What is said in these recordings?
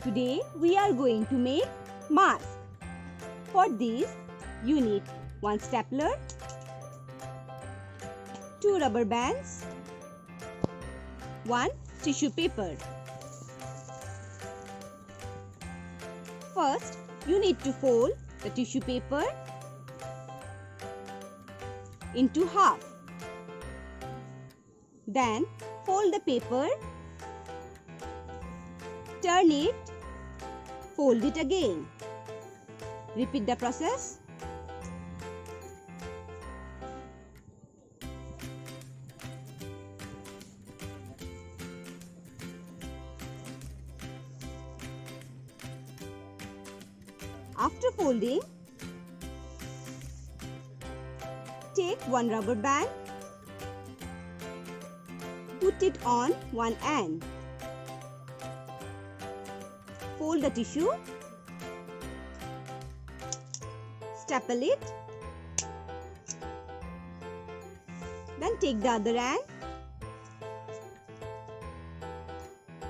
Today we are going to make mask. For this you need one stapler, two rubber bands, one tissue paper. First you need to fold the tissue paper into half. Then fold the paper, turn it, fold it again. Repeat the process. After folding, take one rubber band, put it on one end. Fold the tissue, staple it, then take the other end,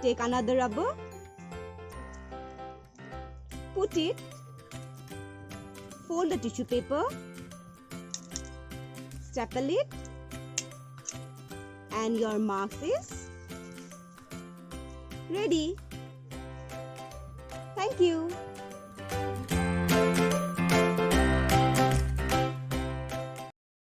take another rubber, put it, fold the tissue paper, staple it, and your mask is ready. Thank you.